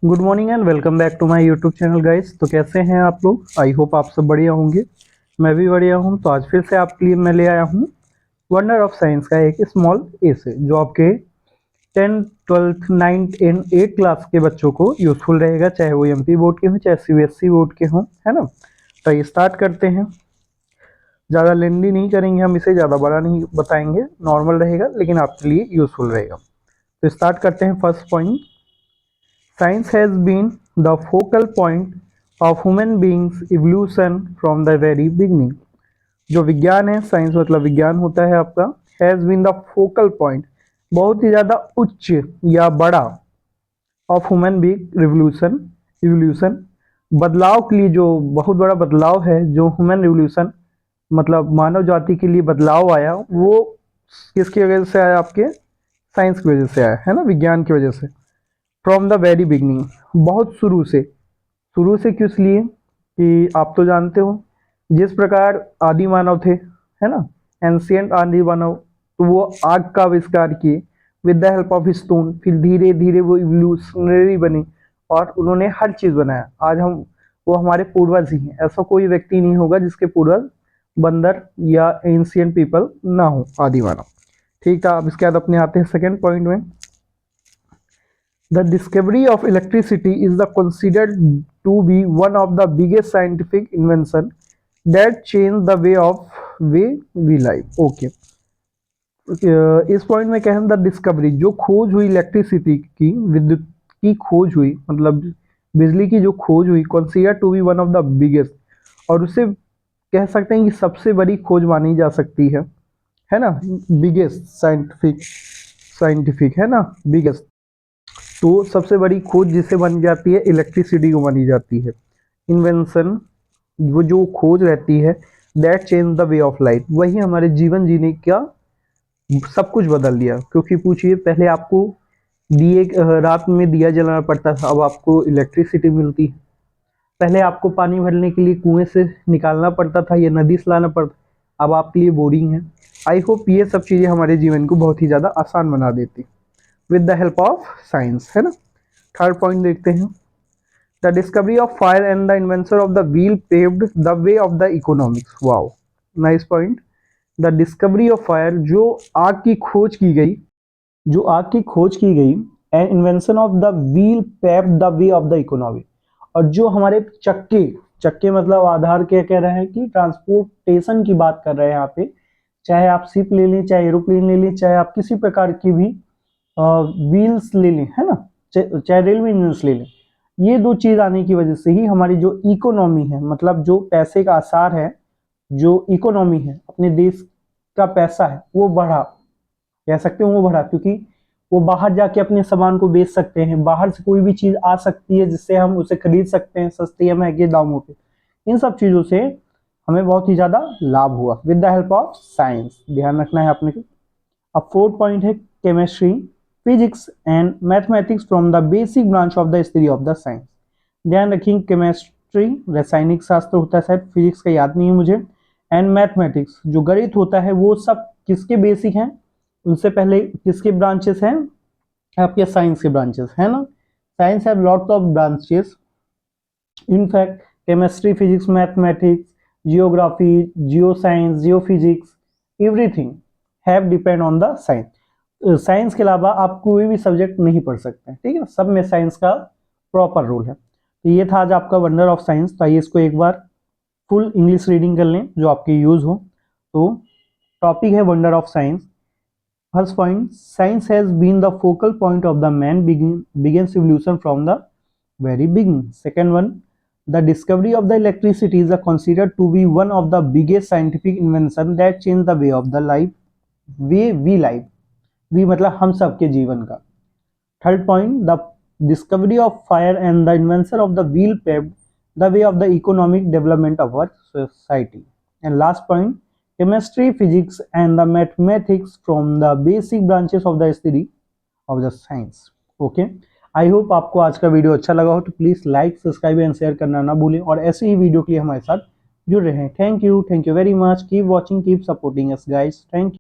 Good morning and welcome back to my YouTube channel guys. तो कैसे हैं आप लोग? आई होप आप सब बढ़िया होंगे। मैं भी बढ़िया हूं। तो आज फिर से आपके लिए मैं ले आया हूं वंडर ऑफ साइंस का एक स्मॉल एसे जो आपके 10th 12th 9th and 8th class के बच्चों को यूजफुल रहेगा, चाहे वो एमपी बोर्ड के हों चाहे सीबीएसई बोर्ड के हों, है ना। तो ये स्टार्ट करते हैं। ज़्यादा लेंदी नहीं करेंगे हम इसे, ज़्यादा बड़ा नहीं बताएंगे, नॉर्मल रहेगा लेकिन आपके लिए यूजफुल रहेगा। तो स्टार्ट करते हैं। First point, Science has been the focal point of human beings evolution from the very beginning। जो विज्ञान है, साइंस मतलब विज्ञान होता है आपका, has been the focal point, बहुत ही ज़्यादा उच्च या बड़ा, of human being revolution, evolution, बदलाव के लिए, जो बहुत बड़ा बदलाव है, जो ह्यूमन रिवोल्यूशन मतलब मानव जाति के लिए बदलाव आया, वो किसकी वजह से आया? आपके साइंस की वजह से आया, है ना, विज्ञान की वजह से। फ्रॉम द वेरी बिगनिंग, बहुत शुरू से। शुरू से क्यों? इसलिए कि आप तो जानते हो जिस प्रकार आदि मानव थे, है ना, एंशियंट आदि मानव, तो वो आग का आविष्कार किए with the help of stone, फिर धीरे धीरे वो इवोल्यूशनरी बने और उन्होंने हर चीज़ बनाया। आज हम, वो हमारे पूर्वज ही हैं। ऐसा कोई व्यक्ति नहीं होगा जिसके पूर्वज बंदर या एंशियंट पीपल ना हो, आदि मानव। ठीक था। अब इसके बाद अपने आते हैं सेकेंड पॉइंट में। The discovery of electricity is considered to be one of the biggest scientific invention that changed the way we live। Okay, इस पॉइंट में क्या है? द डिस्कवरी, जो खोज हुई इलेक्ट्रिसिटी की, विद्युत की खोज हुई, मतलब बिजली की जो खोज हुई, consider to be one of the biggest, और उसे कह सकते हैं कि सबसे बड़ी खोज मानी जा सकती है ना। बिगेस्ट साइंटिफिक है ना, बिगेस्ट। तो सबसे बड़ी खोज जिसे बन जाती है, इलेक्ट्रिसिटी को मानी जाती है। इन्वेंशन, वो जो खोज रहती है, that change the way of life, वही हमारे जीवन जीने का सब कुछ बदल दिया। क्योंकि पूछिए, पहले आपको दिए, रात में दिया जलाना पड़ता था, अब आपको इलेक्ट्रिसिटी मिलती है। पहले आपको पानी भरने के लिए कुएं से निकालना पड़ता था या नदी से लाना पड़ता, अब आपके लिए बोरिंग है। आई होप ये सब चीज़ें हमारे जीवन को बहुत ही ज़्यादा आसान बना देती with the help of science, है ना। थर्ड पॉइंट देखते हैं। The discovery of fire and the invention of the wheel paved the way of the economics. Wow, nice point. The discovery of fire, जो आग की खोज की गई, जो आग की खोज की गई, and invention of the wheel paved the way of the economy, और जो हमारे चक्के, चक्के मतलब आधार क्या कह रहे हैं कि ट्रांसपोर्टेशन की बात कर रहे हैं यहाँ पे। चाहे आप शिप ले लें, चाहे एरोप्लेन ले लें, चाहे आप किसी प्रकार की भी व्हील्स ले लें, है ना, चाहे रेलवे इंजन ले लें, ये दो चीज आने की वजह से ही हमारी जो इकोनॉमी है, मतलब जो पैसे का आसार है, जो इकोनॉमी है, अपने देश का पैसा है, वो बढ़ा, कह सकते हो वो बढ़ा। क्योंकि वो बाहर जाके अपने सामान को बेच सकते हैं, बाहर से कोई भी चीज आ सकती है जिससे हम उसे खरीद सकते हैं सस्ते या महंगे दामों पे। इन सब चीजों से हमें बहुत ही ज्यादा लाभ हुआ with the help of science. ध्यान रखना है आपने। अब फोर्थ पॉइंट है chemistry, physics and mathematics from the basic branch of the study of the science. ध्यान रखिए, केमिस्ट्री रासायनिक शास्त्र होता है, शायद फिजिक्स का याद नहीं है मुझे, एंड मैथमेटिक्स जो गणित होता है, वो सब किसके बेसिक हैं? उनसे पहले किसके ब्रांचेस हैं? आपके साइंस के ब्रांचेस, है ना। Science have lot of branches. In fact chemistry, physics, mathematics, geography, geo science, Jio physics, everything have depend on the science. Science के अलावा आप कोई भी सब्जेक्ट नहीं पढ़ सकते, ठीक है। सब में साइंस का प्रॉपर रोल है। तो ये था आज आपका वंडर ऑफ साइंस। तो आइए इसको एक बार फुल इंग्लिश रीडिंग कर लें जो आपके यूज हो। तो टॉपिक है wonder of science. First point, science has been the focal point of the man begins evolution from the very beginning. Second one, the discovery of the electricity is considered to be one of the biggest scientific invention that changed the way of the life, way we live, we मतलब हम सब के जीवन का। Third point, the discovery of fire and the invention of the wheel paved the way of the economic development of our society. And last point, chemistry, physics and the mathematics from the basic branches of the study of the science. Okay, I hope आपको आज का video अच्छा लगा हो। तो please like, subscribe and share करना ना भूलें, और ऐसे ही वीडियो के लिए हमारे साथ जुड़ रहे हैं। Thank you very much. Keep watching, keep supporting us guys. Thank you.